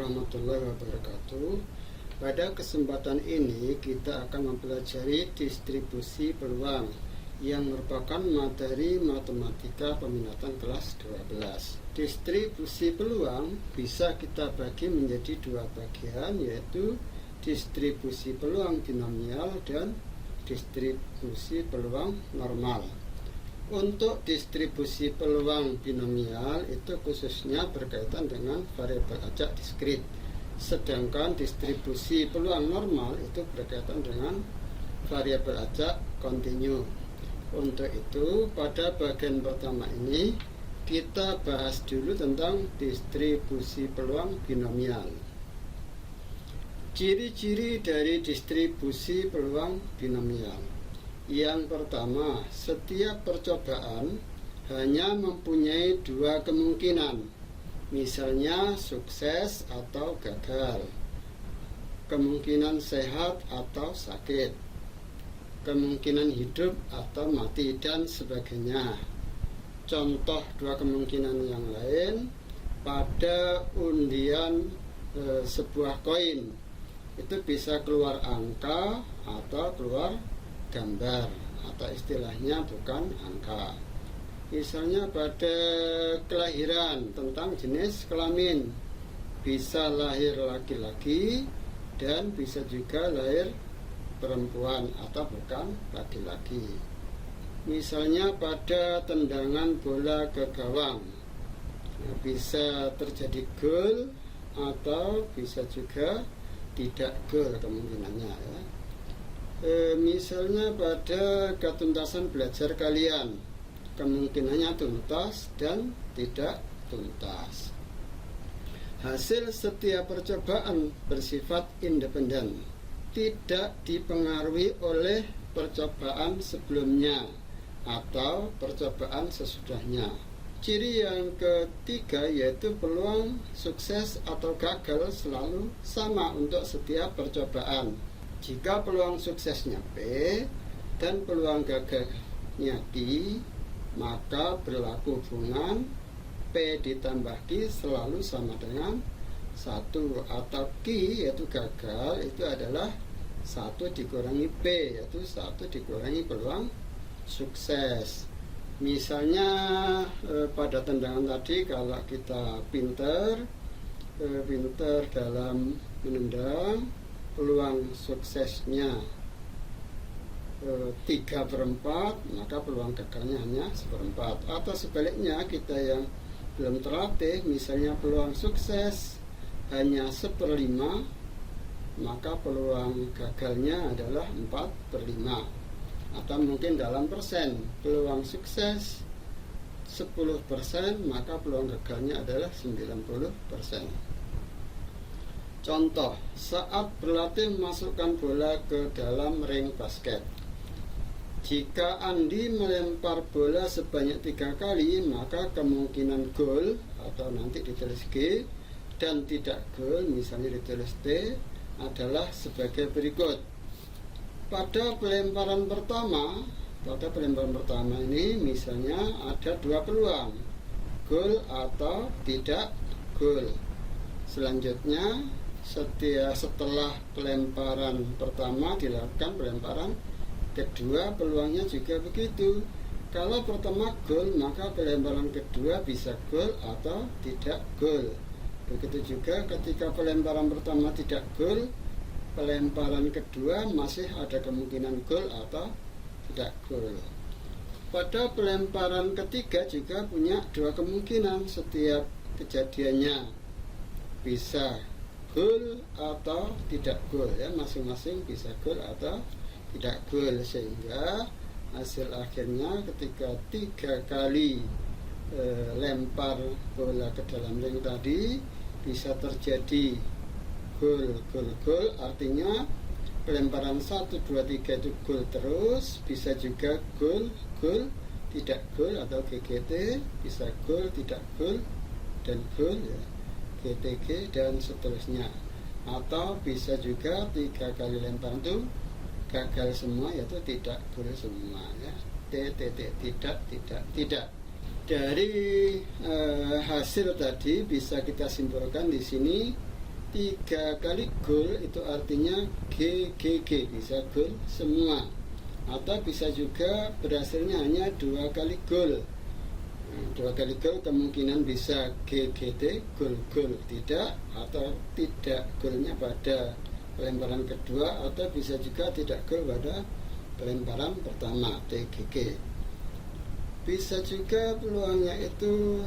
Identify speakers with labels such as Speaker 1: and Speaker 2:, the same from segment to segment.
Speaker 1: warahmatullahi wabarakatuh. Pada kesempatan ini kita akan mempelajari distribusi peluang yang merupakan materi matematika peminatan kelas 12. Distribusi peluang bisa kita bagi menjadi dua bagian, yaitu distribusi peluang binomial dan distribusi peluang normal. Untuk distribusi peluang binomial itu khususnya berkaitan dengan variabel acak diskrit, sedangkan distribusi peluang normal itu berkaitan dengan variabel acak kontinu. Untuk itu pada bagian pertama ini kita bahas dulu tentang distribusi peluang binomial. Ciri-ciri dari distribusi peluang binomial. Yang pertama, setiap percobaan hanya mempunyai dua kemungkinan, misalnya sukses atau gagal, kemungkinan sehat atau sakit, kemungkinan hidup atau mati, dan sebagainya. Contoh dua kemungkinan yang lain, pada undian sebuah koin itu bisa keluar angka atau keluar gambar, atau istilahnya bukan angka. Misalnya pada kelahiran tentang jenis kelamin, bisa lahir laki-laki dan bisa juga lahir perempuan atau bukan laki-laki. Misalnya pada tendangan bola ke gawang, bisa terjadi gol atau bisa juga tidak gol kemungkinannya ya. Misalnya pada ketuntasan belajar kalian, kemungkinannya tuntas dan tidak tuntas. Hasil setiap percobaan bersifat independen, tidak dipengaruhi oleh percobaan sebelumnya atau percobaan sesudahnya. Ciri yang ketiga yaitu peluang sukses atau gagal selalu sama untuk setiap percobaan. Jika peluang suksesnya P dan peluang gagalnya Q, maka berlaku hubungan P ditambah Q selalu sama dengan 1, atau Q yaitu gagal itu adalah 1 dikurangi P, yaitu 1 dikurangi peluang sukses. Misalnya pada tendangan tadi, kalau kita pinter dalam menendang, peluang suksesnya 3/4, maka peluang gagalnya hanya 1/4. Atau sebaliknya, kita yang belum terlatih, misalnya peluang sukses hanya 1/5, maka peluang gagalnya adalah 4/5. Atau mungkin dalam persen, peluang sukses 10%, maka peluang gagalnya adalah 90%. Contoh, saat berlatih memasukkan bola ke dalam ring basket. Jika Andi melempar bola sebanyak 3 kali, maka kemungkinan gol atau nanti ditulis G dan tidak gol, misalnya ditulis T, adalah sebagai berikut. Pada pelemparan pertama ini misalnya ada 2 peluang, gol atau tidak gol. Selanjutnya setelah pelemparan pertama dilakukan pelemparan kedua, peluangnya juga begitu. Kalau pertama gol, maka pelemparan kedua bisa gol atau tidak gol. Begitu juga ketika pelemparan pertama tidak gol, pelemparan kedua masih ada kemungkinan gol atau tidak gol. Pada pelemparan ketiga juga punya 2 kemungkinan setiap kejadiannya, bisa gol atau tidak gol ya, masing-masing bisa gol atau tidak gol, sehingga hasil akhirnya ketika 3 kali lempar bola ke dalam ring tadi bisa terjadi gol, artinya pelemparan 1, 2, 3 itu gol terus, bisa juga gol, tidak gol atau GGT, bisa gol, tidak gol, dan gol ya, GTG dan seterusnya. Atau bisa juga 3 kali lemparan itu gagal semua, yaitu tidak gol semua ya, tidak. Dari hasil tadi bisa kita simpulkan di sini 3 kali gol itu artinya GGG, bisa gol semua. Atau bisa juga berhasilnya hanya 2 kali gol. 2 kali gol kemungkinan bisa GGT, gol-gol tidak, atau tidak golnya pada pelemparan kedua, atau bisa juga tidak gol pada pelemparan pertama, TGG. Bisa juga peluangnya itu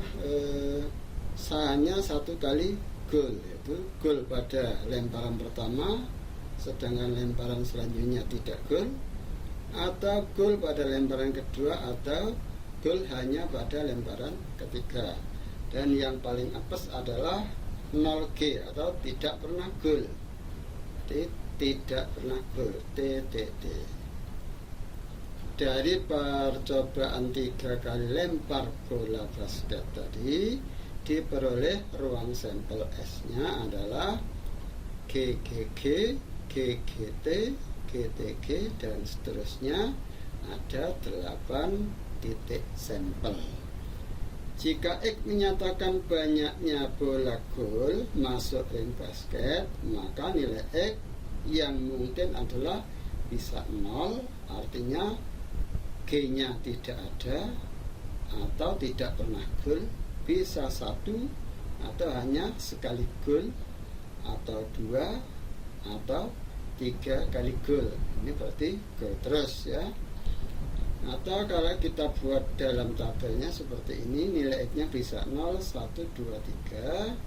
Speaker 1: hanya 1 kali gol, yaitu gol pada lemparan pertama, sedangkan lemparan selanjutnya tidak gol, atau gol pada lemparan kedua, atau gol hanya pada lemparan ketiga. Dan yang paling apes adalah 0G atau tidak pernah gol. Tidak pernah gol, TTT. Dari percobaan 3 kali lempar bola basket tadi, diperoleh ruang sampel S-nya adalah GGG, GGT, GTG, dan seterusnya. Ada 8 titik sampel. Jika X menyatakan banyaknya bola gol masuk ring basket, maka nilai X yang mungkin adalah bisa 0, artinya G-nya tidak ada, atau tidak pernah gol, bisa 1, atau hanya sekali gol, atau 2, atau 3 kali gol. Ini berarti gol terus ya. Atau kalau kita buat dalam tabelnya seperti ini, nilai X-nya bisa 0, 1, 2, 3.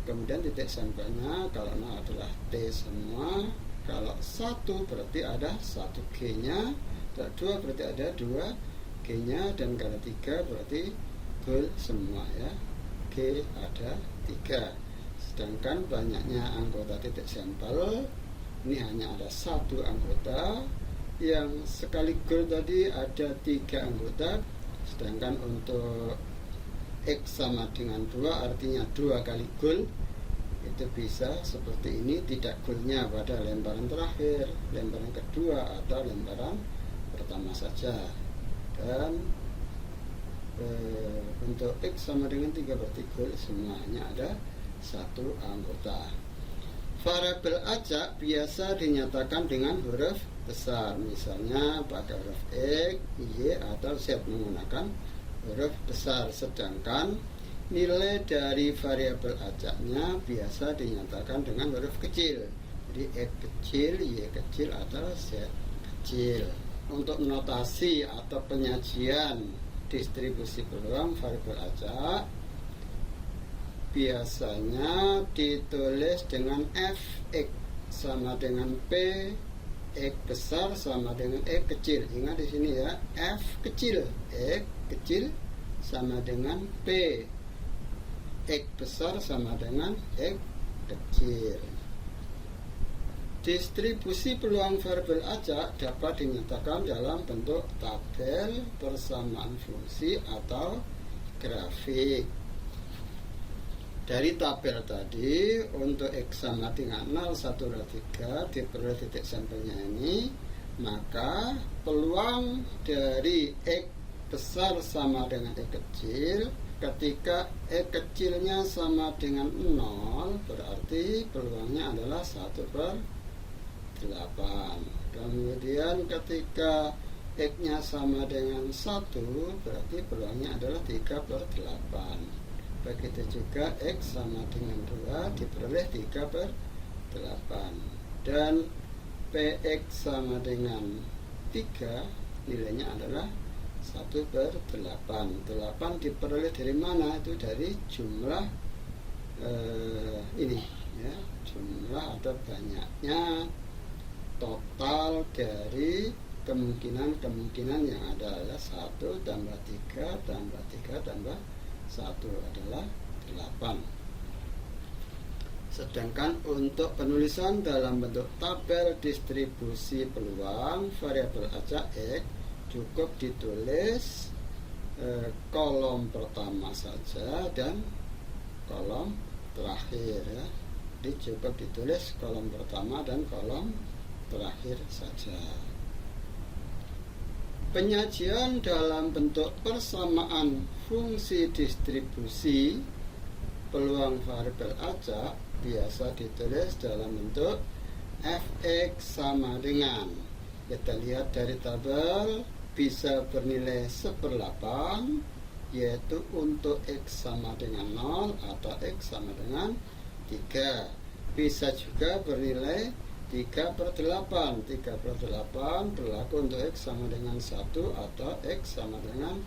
Speaker 1: Kemudian titik sampelnya kalau 0 adalah T semua, kalau 1 berarti ada 1 G-nya, kalau 2 berarti ada 2 G-nya, dan kalau 3 berarti gol semua ya. G ada 3. Sedangkan banyaknya anggota titik sampel, ini hanya ada 1 anggota. Yang sekali gol tadi ada 3 anggota, sedangkan untuk X sama dengan 2 artinya 2 kali gol. Itu bisa seperti ini, tidak golnya pada lemparan terakhir, lemparan kedua, atau lemparan pertama saja. Dan untuk X sama dengan 3 berarti gol semuanya ada 1 anggota. Variabel acak biasa dinyatakan dengan huruf besar, misalnya pakai huruf X, Y, atau Z menggunakan huruf besar. Sedangkan nilai dari variabel acaknya biasa dinyatakan dengan huruf kecil, jadi X kecil, Y kecil, atau Z kecil. Untuk notasi atau penyajian distribusi peluang variabel acak biasanya ditulis dengan Fx sama dengan P, X besar sama dengan X kecil. Ingat di sini ya, F kecil, X kecil sama dengan P, X besar sama dengan X kecil. Distribusi peluang variabel acak dapat dinyatakan dalam bentuk tabel persamaan fungsi atau grafik. Dari tabel tadi, untuk X sama dengan 0, 1, 2, 3 diperoleh titik sampelnya ini, maka peluang dari X besar sama dengan X kecil, ketika X kecilnya sama dengan 0, berarti peluangnya adalah 1/8. Kemudian ketika X-nya sama dengan 1, berarti peluangnya adalah 3/8. Begitu juga X sama dengan 2 diperoleh 3/8. Dan PX sama dengan 3 nilainya adalah 1/8. 8 diperoleh dari mana? Itu dari jumlah ini ya, jumlah atau banyaknya total dari kemungkinan yang ada adalah 1 tambah 3 tambah 3 tambah 1 adalah 8. Sedangkan untuk penulisan dalam bentuk tabel distribusi peluang variabel acak X cukup ditulis kolom pertama saja dan kolom terakhir ya. Jadi cukup ditulis kolom pertama dan kolom terakhir saja. Penyajian dalam bentuk persamaan fungsi distribusi peluang variabel acak biasa ditulis dalam bentuk fx sama dengan, kita lihat dari tabel, bisa bernilai 1/8, yaitu untuk x sama dengan 0 atau x sama dengan 3. Bisa juga bernilai 3/8. 3/8 berlaku untuk x sama dengan 1 atau x sama dengan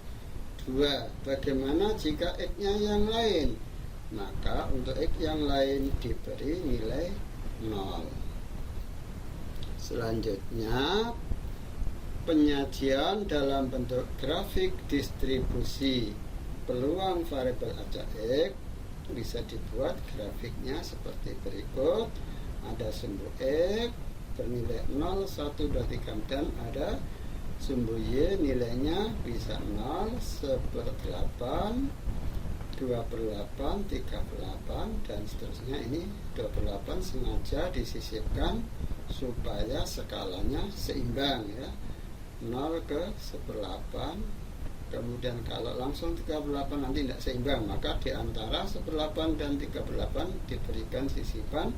Speaker 1: 2. Bagaimana jika x-nya yang lain? Maka untuk x yang lain diberi nilai 0. Selanjutnya, penyajian dalam bentuk grafik distribusi peluang variabel acak x bisa dibuat grafiknya seperti berikut. Ada sumbu x bernilai 0, 1, 2, 3, dan ada sumbu y nilainya bisa 0, 1/8, 2/8, 3/8, dan seterusnya. Ini 2/8 sengaja disisipkan supaya skalanya seimbang ya, 0 ke 1/8. Kemudian kalau langsung 3/8 nanti tidak seimbang, maka di antara 1/8 dan 3/8 diberikan sisipan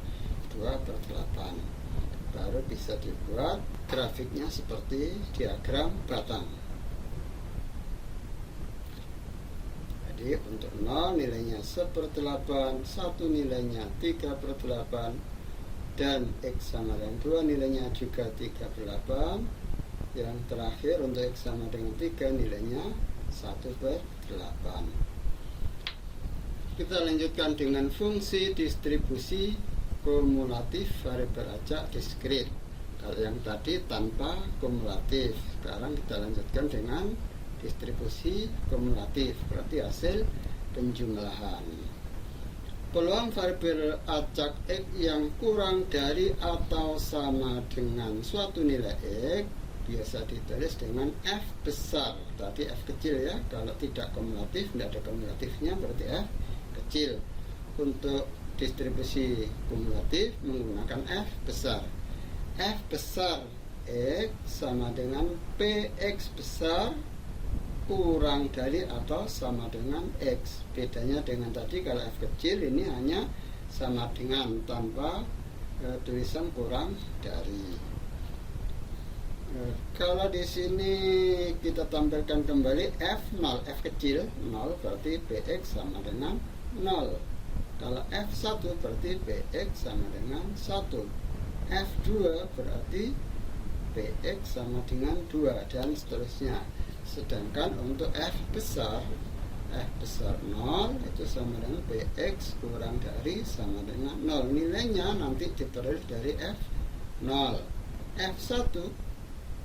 Speaker 1: 2/8. Baru bisa dibuat grafiknya seperti diagram batang. Jadi untuk 0 nilainya 1/8, 1 nilainya 3/8, dan x sama dengan 2 nilainya juga 3/8. Yang terakhir untuk x sama dengan 3 nilainya 1/8. Kita lanjutkan dengan fungsi distribusi kumulatif variabel acak diskrit. Kalau yang tadi tanpa kumulatif, sekarang kita lanjutkan dengan distribusi kumulatif, berarti hasil penjumlahan. Peluang variabel acak x yang kurang dari atau sama dengan suatu nilai x biasa ditulis dengan f besar. Tadi f kecil ya, kalau tidak kumulatif, tidak ada kumulatifnya, berarti f kecil. Untuk distribusi kumulatif menggunakan f besar. F besar x sama dengan px besar kurang dari atau sama dengan x. Bedanya dengan tadi, kalau f kecil ini hanya sama dengan tanpa tulisan kurang dari. Kalau di sini kita tampilkan kembali f0, f kecil 0 berarti px sama dengan 0. Kalau f1 berarti px sama dengan 1. f2 berarti px sama dengan 2, dan seterusnya. Sedangkan untuk f besar 0 itu sama dengan px kurang dari sama dengan 0. Nilainya nanti diperoleh dari f0. f1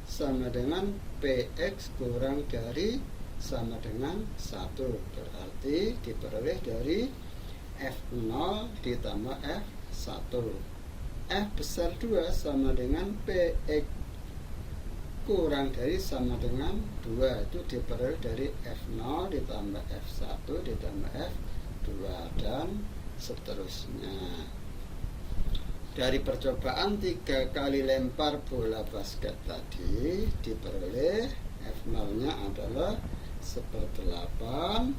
Speaker 1: sama dengan px kurang dari sama dengan 1, berarti diperoleh dari f0 ditambah f1. f besar 2 sama dengan px kurang dari sama dengan 2, itu diperoleh dari f0 ditambah f1 ditambah f2, dan seterusnya. Dari percobaan 3 kali lempar bola basket tadi diperoleh f0 nya adalah 1/8,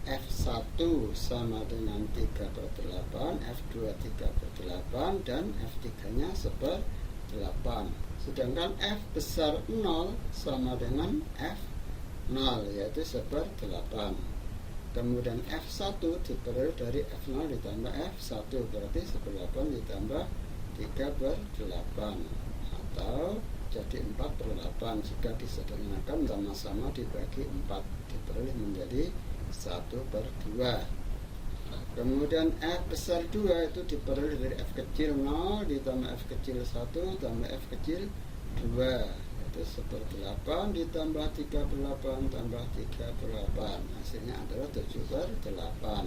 Speaker 1: f1 sama dengan 3/8, f2 3/8, dan f3 nya 1/8. Sedangkan f besar 0 sama dengan f0, yaitu 1/8. Kemudian f1 diperoleh dari f0 ditambah f1, berarti 1/8 ditambah 3/8, atau jadi 4/8. Jika disederhanakan sama-sama dibagi 4, diperoleh menjadi 1/2. Kemudian f besar 2 itu diperoleh dari f kecil 0 ditambah f kecil 1 tambah f kecil 2, itu 1/8 ditambah 3/8 tambah 3/8, hasilnya adalah 7/8.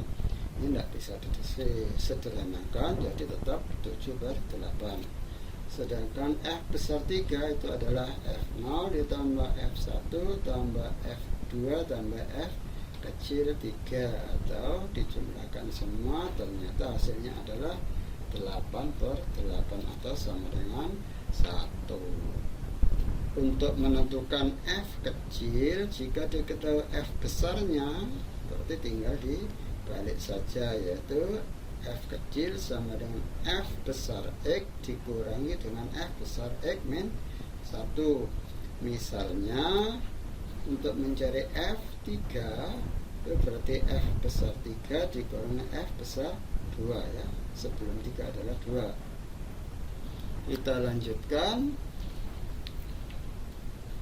Speaker 1: Ini tidak bisa disederhanakan, jadi tetap 7/8. Sedangkan f besar 3 itu adalah f0 ditambah f1 tambah f2 tambah f kecil 3, atau dijumlahkan semua ternyata hasilnya adalah 8/8 atau sama dengan 1. Untuk menentukan f kecil, jika diketahui f besarnya, berarti tinggal dibalik saja, yaitu F kecil sama dengan F besar X dikurangi dengan F besar X min 1. Misalnya untuk mencari F3 itu berarti F besar 3 dikurangi F besar 2 ya. Sebelum 3 adalah 2. Kita lanjutkan.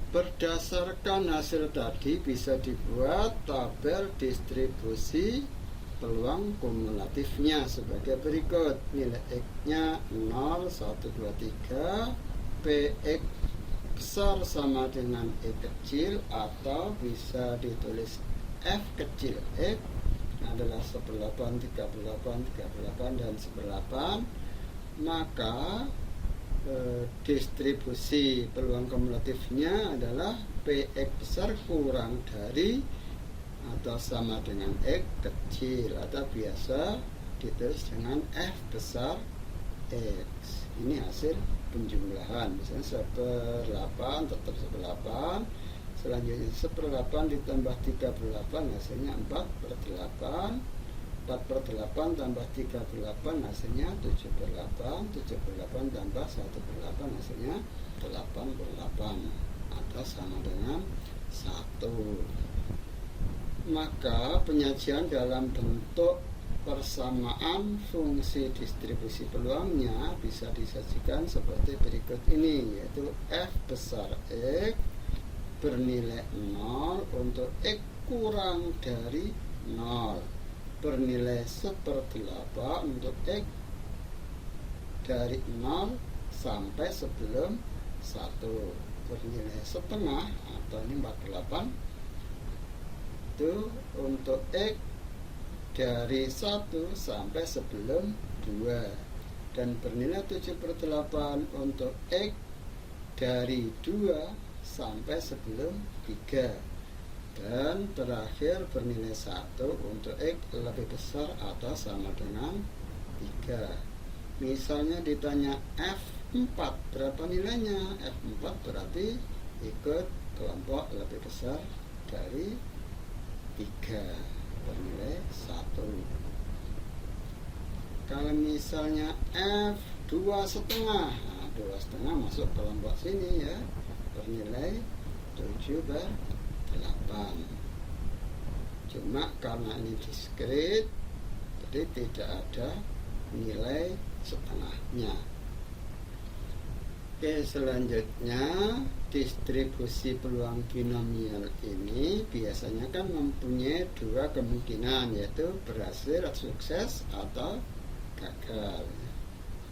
Speaker 1: Berdasarkan hasil tadi bisa dibuat tabel distribusi peluang kumulatifnya sebagai berikut. Nilai X-nya 0, 1, 2, 3. PX besar sama dengan X kecil, atau bisa ditulis F kecil X adalah 1/8, 3/8, 3/8, dan 1/8. Maka distribusi peluang kumulatifnya adalah PX besar kurang dari atau sama dengan X kecil, atau biasa ditulis dengan F besar X. Ini hasil penjumlahan. Misalnya 1/8 tetap 1/8. Selanjutnya 1/8 ditambah 3/8 hasilnya 4/8. 4/8 tambah 3/8 hasilnya 7/8. 7/8 tambah 1/8 hasilnya 8/8, atau sama dengan 1. Maka penyajian dalam bentuk persamaan fungsi distribusi peluangnya bisa disajikan seperti berikut ini, yaitu F besar X bernilai 0 untuk X kurang dari 0 bernilai 1/8 untuk X dari 0 sampai sebelum 1 bernilai setengah, atau ini 4/8 itu untuk X dari 1 sampai sebelum 2, dan bernilai 7/8 untuk X dari 2 sampai sebelum 3, dan terakhir bernilai 1 untuk X lebih besar atau sama dengan 3. Misalnya ditanya F4 berapa nilainya? F4 berarti ikut kelompok lebih besar dari 3 bernilai 1. Kalau misalnya F2,5, nah 2,5 masuk kelompok sini ya, bernilai 7/8. Cuma karena ini diskrit, jadi tidak ada nilai setengahnya. Oke, selanjutnya distribusi peluang binomial ini biasanya kan mempunyai 2 kemungkinan, yaitu berhasil, sukses, atau gagal.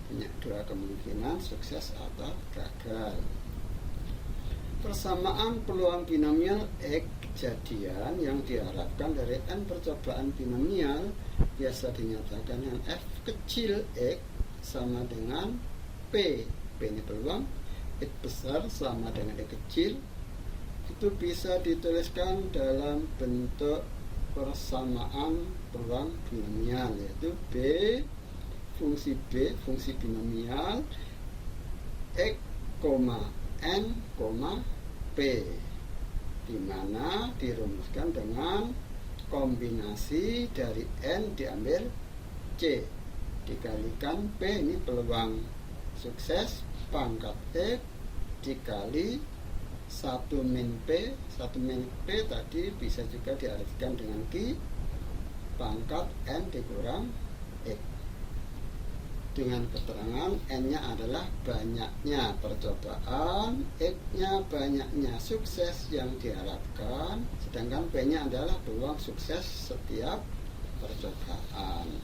Speaker 1: Punya 2 kemungkinan, sukses atau gagal. Persamaan peluang binomial X kejadian yang diharapkan dari N percobaan binomial biasa dinyatakan dengan F kecil X sama dengan P. P ini peluang, X besar sama dengan X kecil. Itu bisa dituliskan dalam bentuk persamaan peluang binomial, yaitu fungsi binomial X, N, P, di mana dirumuskan dengan kombinasi dari N diambil C dikalikan P, ini peluang sukses pangkat X, dikali 1 min P. 1 min P tadi bisa juga diartikan dengan Q pangkat N dikurang X, dengan keterangan N-nya adalah banyaknya percobaan, X-nya banyaknya sukses yang diharapkan, sedangkan P-nya adalah peluang sukses setiap percobaan.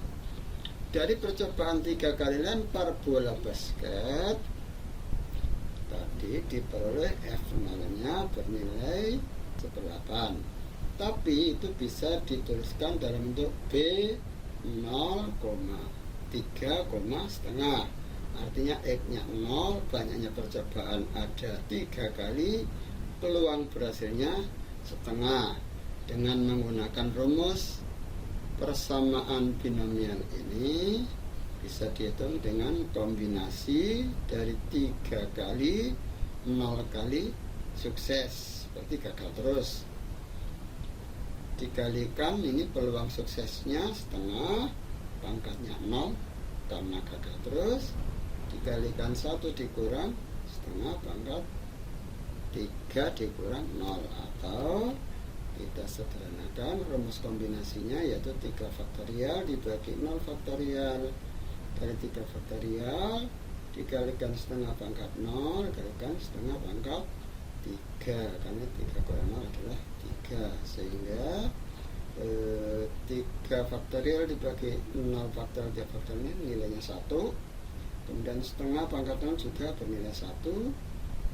Speaker 1: Dari percobaan 3 kali lempar bola basket tadi diperoleh F0-nya bernilai 1/8, tapi itu bisa dituliskan dalam bentuk B 0,3,5. Artinya X-nya 0, banyaknya percobaan ada 3 kali, peluang berhasilnya setengah. Dengan menggunakan rumus persamaan binomial ini bisa dihitung dengan kombinasi dari 3 kali 0 kali sukses, berarti gagal terus, dikalikan ini peluang suksesnya setengah pangkatnya 0 karena gagal terus, dikalikan 1 dikurang setengah pangkat 3 dikurang 0, atau kita sederhanakan rumus kombinasinya, yaitu 3 faktorial dibagi 0 faktorial kali 3 faktorial dikalikan setengah pangkat 0 dikalikan setengah pangkat 3, karena 3 kurang 0 adalah 3, sehingga 3 faktorial dibagi 0 faktorial 3 faktorial ini nilainya 1. Kemudian setengah pangkat 0 juga bernilai 1.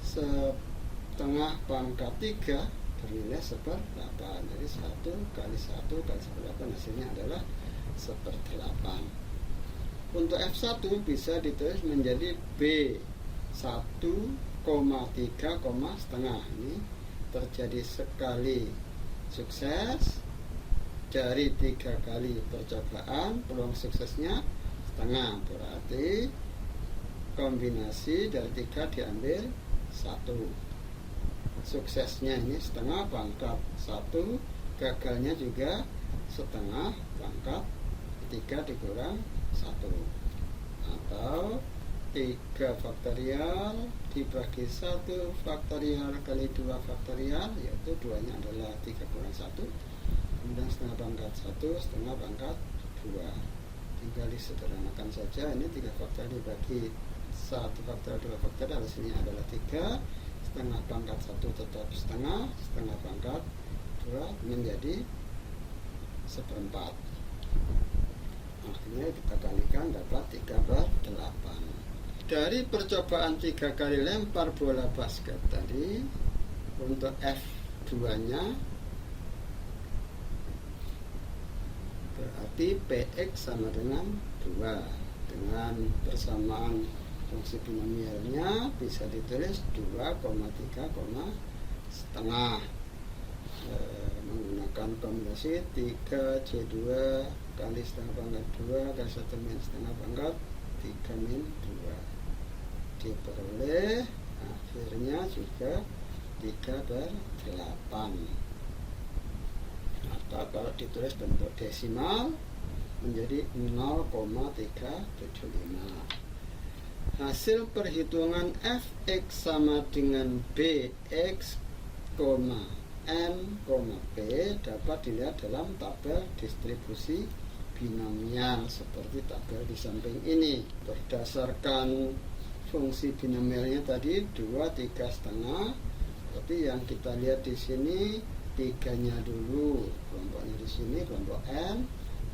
Speaker 1: Setengah pangkat 3 bernilai 1/8. Jadi 1 kali 1 kali 1/8 hasilnya adalah 1/8. Untuk F1 bisa ditulis menjadi B 1,3, setengah. Ini terjadi sekali sukses dari 3 kali percobaan, peluang suksesnya setengah, berarti kombinasi dari 3 diambil 1. Suksesnya ini setengah pangkat 1, gagalnya juga setengah pangkat 3 dikurang 1, atau 3 faktorial dibagi 1 faktorial kali 2 faktorial, yaitu 2 nya adalah 3 kurang 1, kemudian setengah pangkat 1 setengah pangkat 2. Tinggal disederhanakan saja, ini 3 faktorial dibagi 1 faktorial 2 faktorial, hasilnya adalah 3. Setengah pangkat 1 tetap setengah, setengah pangkat 2 menjadi 1/4. Akhirnya kita kalikan dapat 3/8. Dari percobaan 3 kali lempar bola basket tadi, untuk F2 nya berarti PX sama dengan 2. Dengan persamaan fungsi binomialnya bisa ditulis 2,3, setengah, menggunakan kombinasi 3C2 kali setengah pangkat 2 kali 1 min setengah pangkat 3 min 2, diperoleh akhirnya juga 3/8, atau kalau ditulis bentuk desimal menjadi 0,375. Hasil perhitungan Fx sama dengan Bx, N, P dapat dilihat dalam tabel distribusi binomial seperti tabel di samping ini. Berdasarkan fungsi binomialnya tadi 2, 3 setengah, tapi yang kita lihat di sini 3-nya dulu, kelompoknya di sini kelompok N,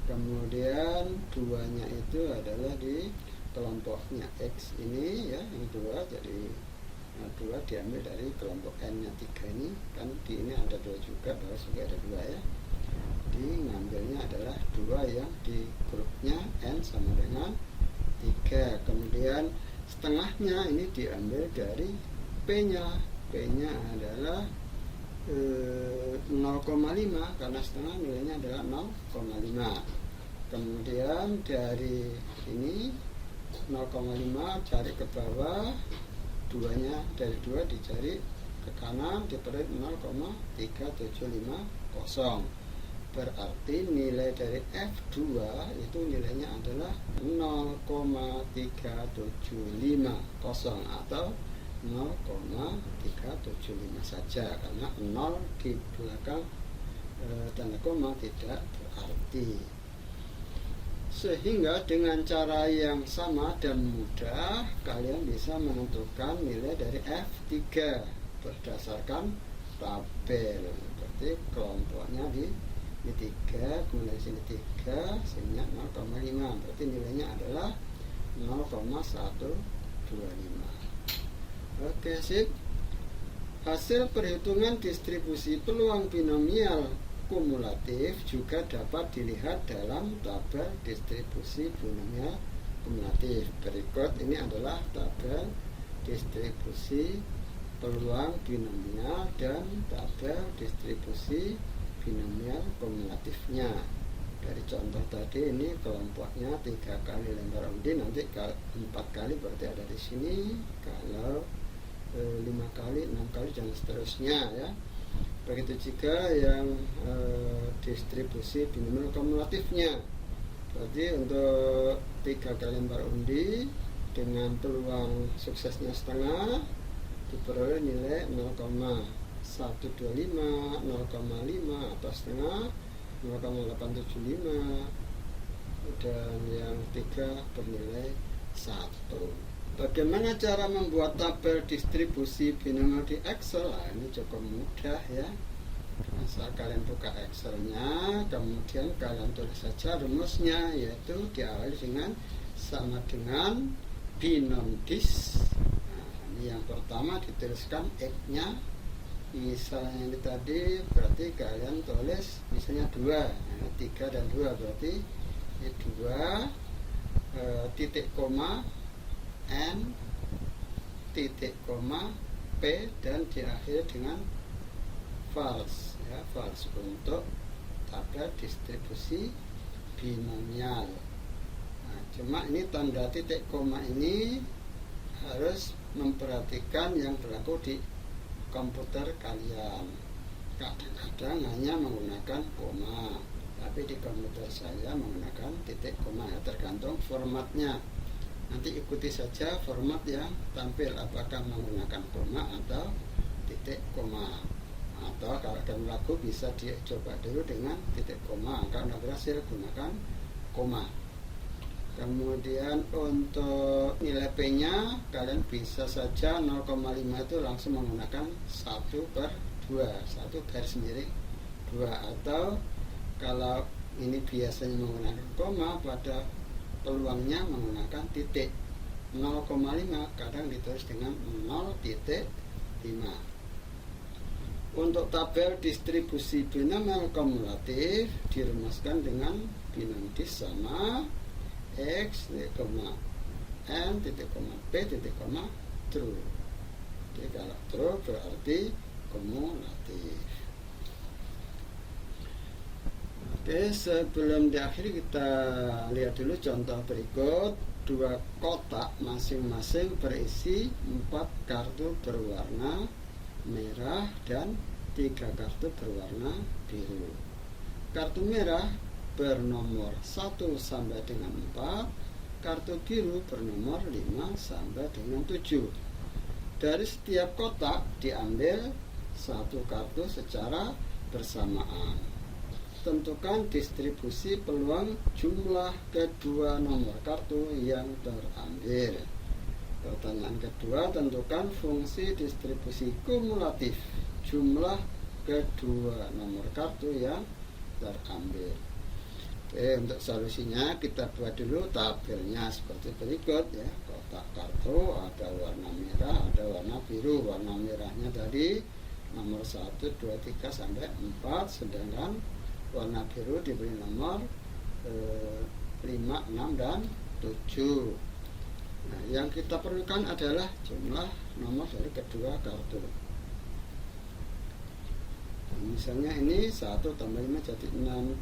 Speaker 1: kemudian 2-nya itu adalah di kelompoknya X ini ya, yang 2, jadi 2 diambil dari kelompok N nya 3 ini, kan di ini ada 2 juga, bawah juga ada 2 ya, di ngambilnya adalah 2 yang di grupnya N sama dengan 3. Kemudian setengahnya ini diambil dari P nya adalah 0,5, karena setengah nilainya adalah 0,5. kemudian dari ini 0,5 cari ke bawah, 2-nya dari 2 dicari ke kanan, diperoleh 0,3750. Berarti nilai dari F2 itu nilainya adalah 0,3750 atau 0,375 saja, karena 0 di belakang tanda koma tidak berarti. Sehingga dengan cara yang sama dan mudah kalian bisa menentukan nilai dari F3 berdasarkan tabel. Berarti kelompoknya di 3, kemudian di sini 3, sini 0,5. Berarti nilainya adalah 0,125. Oke, sip. Hasil perhitungan distribusi peluang binomial kumulatif juga dapat dilihat dalam tabel distribusi binomial kumulatif. Berikut ini adalah tabel distribusi peluang binomial dan tabel distribusi binomial kumulatifnya. Dari contoh tadi ini kelompoknya 3 kali lempar undi, nanti 4 kali berarti ada di sini, kalau 5 kali, 6 kali dan seterusnya ya. Begitu juga yang distribusi binomial kumulatifnya Berarti untuk 3 kali lempar undi dengan peluang suksesnya setengah diperoleh nilai 0,125, 0,5 atau setengah, 0,875, dan yang ketiga bernilai 1. Bagaimana cara membuat tabel distribusi binomial di Excel? Nah, ini cukup mudah ya. Asal kalian buka Excelnya, kemudian kalian tulis saja rumusnya, yaitu diawali dengan sama dengan binom dis. Nah, ini yang pertama dituliskan X-nya. Misalnya ini tadi berarti kalian tulis misalnya 2, nah, 3 dan 2 berarti ini 2 titik koma N titik koma P dan diakhiri dengan false ya, false untuk tabel distribusi binomial. Nah, cuma ini tanda titik koma ini harus memperhatikan yang berlaku di komputer kalian. Kadang-kadang hanya menggunakan koma, tapi di komputer saya menggunakan titik koma ya, tergantung formatnya. Nanti ikuti saja format yang tampil, apakah menggunakan koma atau titik koma. Atau kalau ada lagu bisa dicoba dulu dengan titik koma, kalau berhasil gunakan koma. Kemudian untuk nilai P-nya kalian bisa saja 0,5 itu langsung menggunakan 1/2, 1 garis miring 2, atau kalau ini biasanya menggunakan koma, pada peluangnya menggunakan titik 0,5, kadang ditulis dengan 0,5. Untuk tabel distribusi binomial kumulatif dirumuskan dengan binom dis sama X, N, P, true. Jadi kalau true berarti kumulatif. Oke, sebelum diakhiri kita lihat dulu contoh berikut. 2 kotak masing-masing berisi 4 kartu berwarna merah dan 3 kartu berwarna biru. Kartu merah bernomor 1 sampai dengan 4, kartu biru bernomor 5 sampai dengan 7. Dari setiap kotak diambil 1 kartu secara bersamaan. Tentukan distribusi peluang jumlah kedua nomor kartu yang terambil. Pertanyaan kedua, tentukan fungsi distribusi kumulatif jumlah kedua nomor kartu yang terambil. Oke, untuk solusinya kita buat dulu tabelnya seperti berikut ya. Kotak kartu ada warna merah, ada warna biru. Warna merahnya tadi nomor 1, 2, 3 sampai 4, sedangkan warna biru diberi nomor 5, 6 dan 7. Nah, yang kita perlukan adalah jumlah nomor dari kedua kartu. Misalnya ini 1 tambah 5 jadi 6,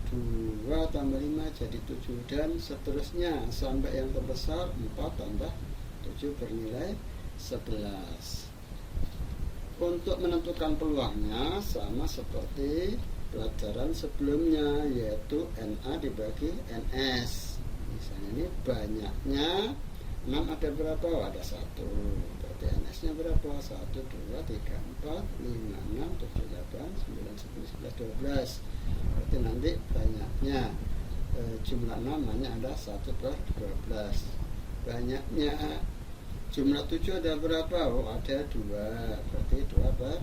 Speaker 1: 2 tambah 5 jadi 7, dan seterusnya sampai yang terbesar 4 tambah 7 bernilai 11. Untuk menentukan peluangnya sama seperti pelajaran sebelumnya, yaitu NA dibagi NS. Misalnya ini banyaknya 6 ada berapa? Oh, ada 1. NS-nya berapa? 1, 2, 3, 4, 5, 6, 7, 8, 9, 10, 11, 12. Berarti nanti banyaknya jumlah 6 hanya ada 1/12. Banyaknya jumlah 7 ada berapa? Oh, ada 2. Berarti 2/12.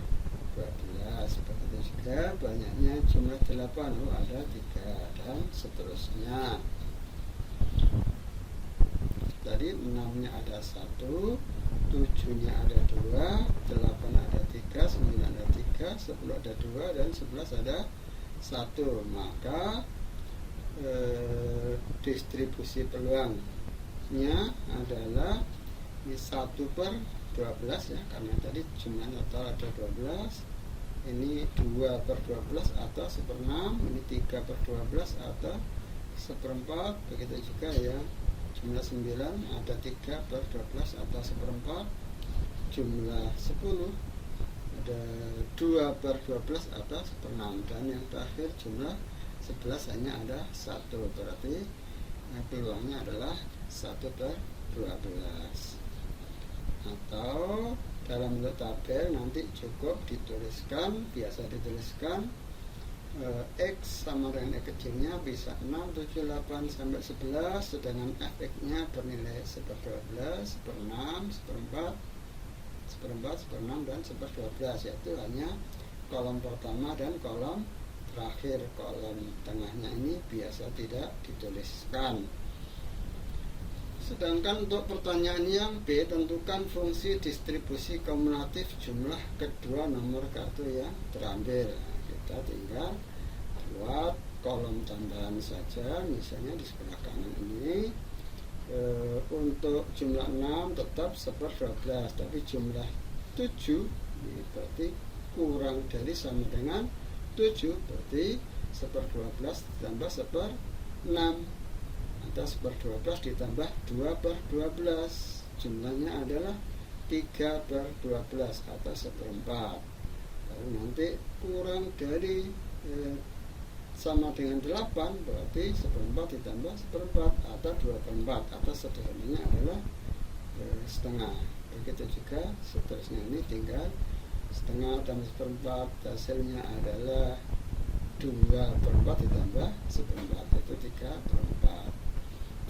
Speaker 1: Begitu juga banyaknya jumlah 8. Oh, ada 3, dan seterusnya. Tadi 6-nya ada 1, 7-nya ada 2, 8 ada 3, 9 ada 3, 10 ada 2, dan 11 ada 1. Maka distribusi peluangnya adalah 1/12 ya, karena tadi jumlah total ada 12. Ini 2/12 atau 1/6, ini 3/12 atau 1/4. Begitu juga ya, jumlah 9 ada 3/12 atau 1/4. Jumlah 10 ada 2/12 atau 1/6. Dan yang terakhir jumlah 11 hanya ada 1. Berarti peluangnya adalah 1/12. Atau dalam bentuk tabel nanti cukup dituliskan, biasa dituliskan X sama dengan X kecilnya bisa 6, 7, 8, sampai 11, sedangkan Fx nya bernilai 1/12, 1/6, 1/4, 1/6, dan 1/12, yaitu hanya kolom pertama dan kolom terakhir. Kolom tengahnya ini biasa tidak dituliskan. Sedangkan untuk pertanyaan yang B, tentukan fungsi distribusi kumulatif jumlah kedua nomor kartu yang terambil. Kita tinggal buat kolom tambahan saja, misalnya di sebelah kanan ini untuk jumlah 6 tetap 1/12, tapi jumlah 7 ini berarti kurang dari sama dengan 7, berarti 1/12 ditambah 1/6 atau 1/12 ditambah 2/12, jumlahnya adalah 3/12 atau 1/4. Lalu nanti kurang dari sama dengan 8, berarti 1/4 ditambah 1/4 atau 2/4, atau sederhananya adalah setengah. Begitu juga seterusnya, ini tinggal setengah tambah 1/4, hasilnya adalah 2/4 ditambah 1/4, itu 3/4.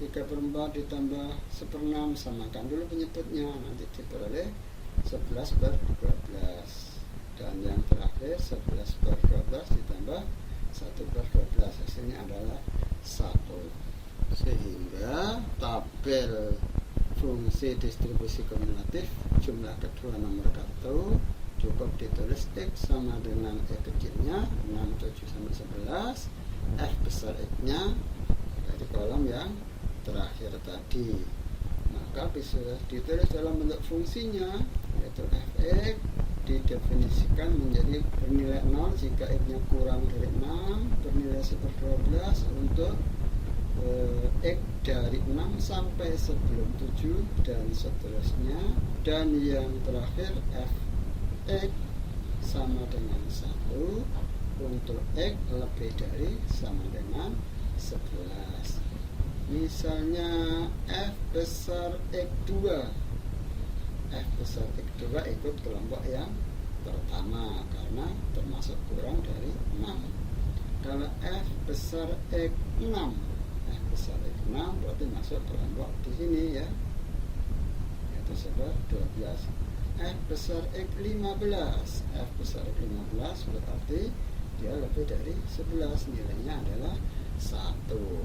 Speaker 1: 3/4 ditambah 1/6, samakan dulu penyebutnya, nanti diperoleh 11/12. Dan yang terakhir 11/12 ditambah 1/12, hasilnya adalah 1. Sehingga tabel fungsi distribusi kumulatif jumlah kedua nomor kartu cukup ditulis X sama dengan X kecilnya 6, 7, sampai 11, F besar X-nya dari kolom yang terakhir tadi. Maka bisa ditulis dalam bentuk fungsinya, yaitu Fx didefinisikan menjadi bernilai 0 jika X-nya kurang dari 6, bernilai 1/12 untuk X dari 6 sampai sebelum 7 dan seterusnya, dan yang terakhir Fx sama dengan 1 untuk X lebih dari sama dengan 11. Misalnya F besar X2, F besar X2 ikut kelompok yang pertama karena termasuk kurang dari 6. Kalau F besar X6, F besar X6 berarti masuk kelompok di sini ya, yaitu 12. F besar X15, F besar X15 berarti dia lebih dari 11, nilainya adalah 1.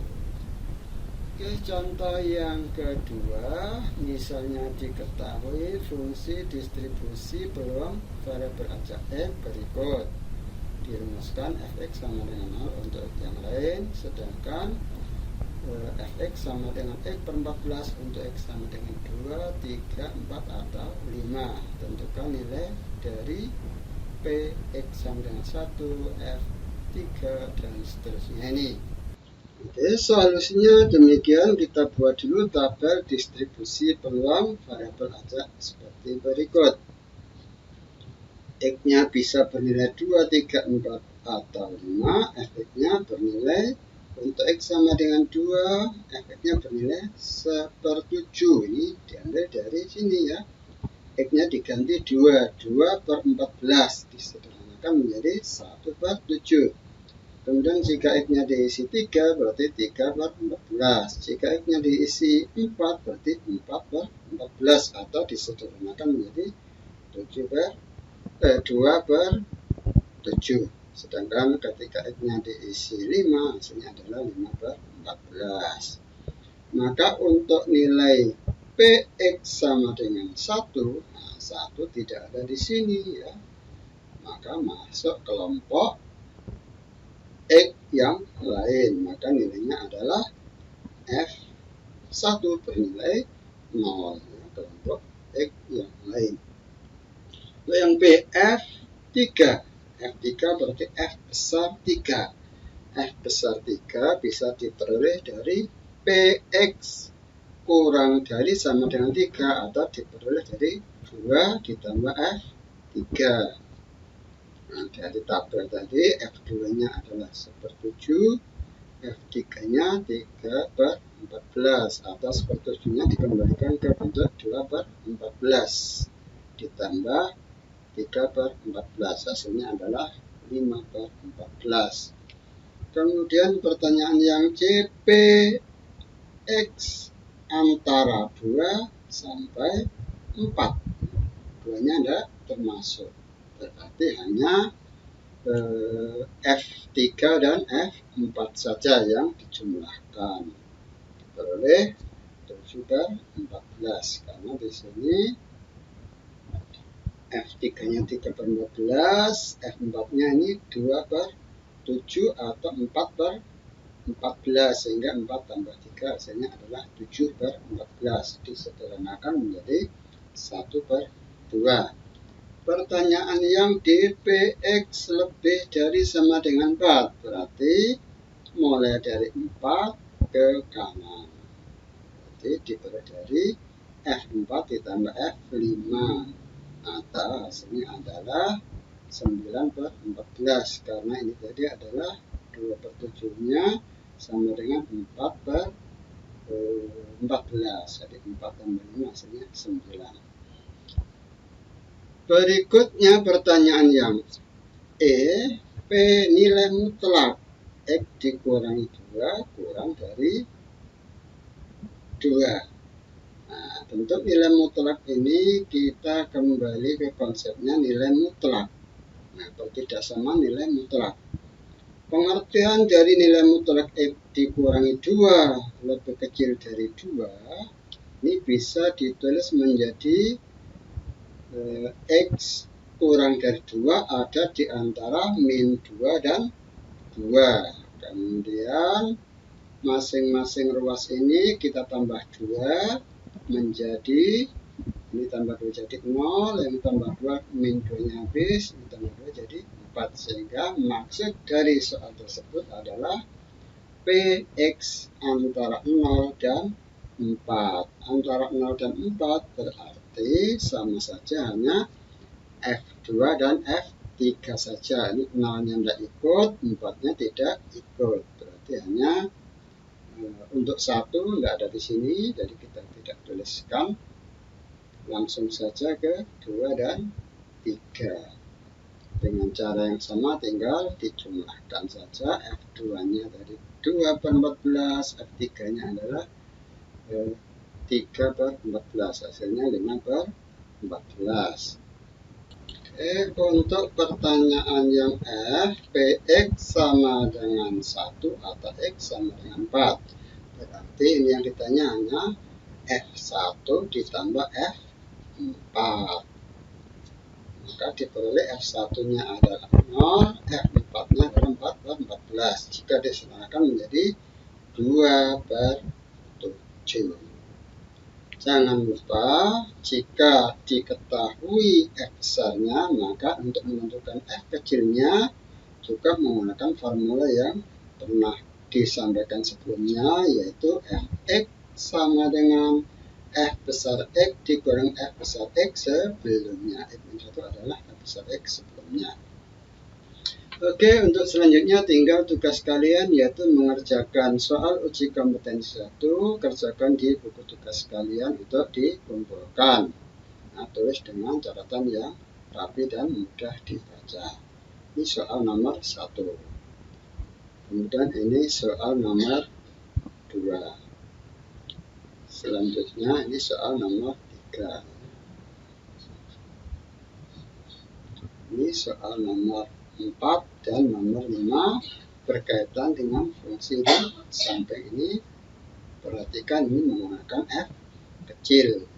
Speaker 1: Oke, contoh yang kedua, misalnya diketahui fungsi distribusi peluang variabel acak X berikut. Dirumuskan Fx sama dengan 0 untuk X yang lain, sedangkan Fx sama dengan X/14 untuk X sama dengan 2, 3, 4, atau 5. Tentukan nilai dari Px sama dengan 1, F3, dan seterusnya ini. Oke, solusinya demikian. Kita buat dulu tabel distribusi peluang variabel acak seperti berikut. X-nya bisa bernilai 2, 3, 4, atau 5. Fx-nya bernilai untuk X sama dengan 2, Fx-nya bernilai 1/7. Ini diambil dari sini ya. X-nya diganti 2, 2/14, disederhanakan menjadi 1/7. Kemudian jika X-nya diisi 3 berarti 3/14. Jika X-nya diisi 4 berarti 4/14, atau disederhanakan menjadi 2/7. Sedangkan ketika X-nya diisi 5, hasilnya adalah 5/14. Maka untuk nilai Px sama dengan 1, nah 1 tidak ada di sini ya. Maka masuk kelompok X yang lain, maka nilainya adalah F1 bernilai 0 ya, kelompok X yang lain. Untuk yang B, F3. F3 berarti F besar 3. F besar 3 bisa diperoleh dari Px kurang dari sama dengan 3, atau diperoleh dari 2 ditambah F3. Nah, dari tabel tadi F2 nya adalah 1/7, F3-nya 3/14 atau sepertujuhnya dikembalikan ke bentuk 2/14 ditambah 3/14, hasilnya adalah 5/14. Kemudian pertanyaan yang C, P X antara 2 sampai 4. 2-nya tidak termasuk, berarti hanya F3 dan F4 saja yang dijumlahkan. Diperoleh 7/14 karena di sini F3-nya 3/14, F4-nya ini 2/7 atau 4/14, sehingga 4 tambah 3 hasilnya adalah 7/14. Disederhanakan menjadi 1/2. Pertanyaan yang D, PX lebih dari sama dengan 4, berarti mulai dari 4 ke kanan. Berarti diperoleh dari F4 ditambah F5. Atau hasilnya adalah 9/14, karena ini tadi adalah 2/7-nya sama dengan 4/14. Jadi 4 tambah 5 hasilnya 9. Berikutnya pertanyaan yang E, P nilai mutlak X dikurangi 2 kurang dari 2. Nah, bentuk nilai mutlak ini kita kembali ke konsepnya nilai mutlak. Nah, tidak sama nilai mutlak. Pengertian dari nilai mutlak X dikurangi 2 lebih kecil dari 2, ini bisa ditulis menjadi X kurang dari 2 ada di antara min 2 dan 2. Kemudian masing-masing ruas ini kita tambah 2 menjadi, ini tambah 2 jadi 0, yang tambah 2 min 2 nya habis, ini tambah 2 jadi 4. Sehingga maksud dari soal tersebut adalah PX antara 0 dan 4. Antara 0 dan 4 berarti sama saja hanya F2 dan F3 saja. Ini 0-nya tidak ikut, 4-nya tidak ikut. Berarti hanya untuk 1 tidak ada di sini, jadi kita tidak tuliskan. Langsung saja ke 2 dan 3. Dengan cara yang sama tinggal dijumlahkan saja. F2-nya dari 2/14, F3-nya adalah 3/14, hasilnya 5/14. Untuk pertanyaan yang F, PX sama dengan 1 atau X sama dengan 4. Berarti ini yang ditanya hanya F1 ditambah F4. Maka diperoleh F1-nya adalah 0, F4-nya adalah 4/14. Jika disederhanakan menjadi 2/7. Jangan lupa, jika diketahui F besarnya, maka untuk menentukan F kecilnya juga menggunakan formula yang pernah disampaikan sebelumnya, yaitu Fx sama dengan F besar X dikurangi F besar X sebelumnya. F-1 adalah F besar X sebelumnya. Oke, untuk selanjutnya tinggal tugas kalian, yaitu mengerjakan soal uji kompetensi 1. Kerjakan di buku tugas kalian untuk dikumpulkan. Nah, tulis dengan catatan yang rapi dan mudah dibaca. Ini soal nomor 1. Kemudian ini soal nomor 2. Selanjutnya ini soal nomor 3. Ini soal nomor 4 dan nomor 5 berkaitan dengan fungsi dan sampai ini. Perhatikan ini menggunakan F kecil.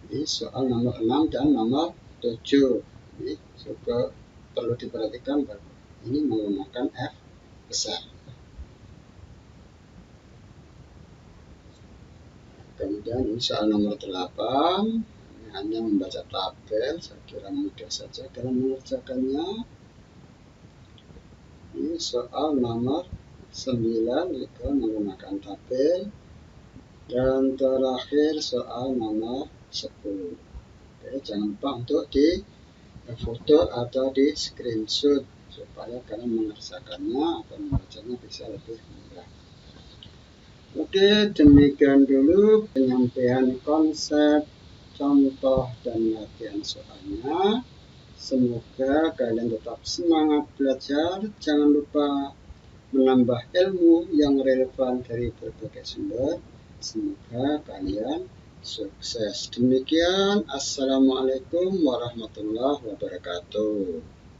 Speaker 1: Ini soal nomor 6 dan nomor 7. Ini juga perlu diperhatikan bahwa ini menggunakan F besar. Kemudian ini soal nomor 8. Hanya membaca tabel, saya kira mudah saja dalam mengerjakannya. Ini soal nomor 9 juga menggunakan tabel. Dan terakhir soal nomor 10. Oke, jangan lupa untuk di foto atau di screenshot supaya kalian mengerjakannya atau membacanya bisa lebih mudah. Oke, demikian dulu penyampaian konsep, contoh, dan latihan soalnya. Semoga kalian tetap semangat belajar. Jangan lupa menambah ilmu yang relevan dari berbagai sumber. Semoga kalian sukses. Demikian, Assalamualaikum warahmatullahi wabarakatuh.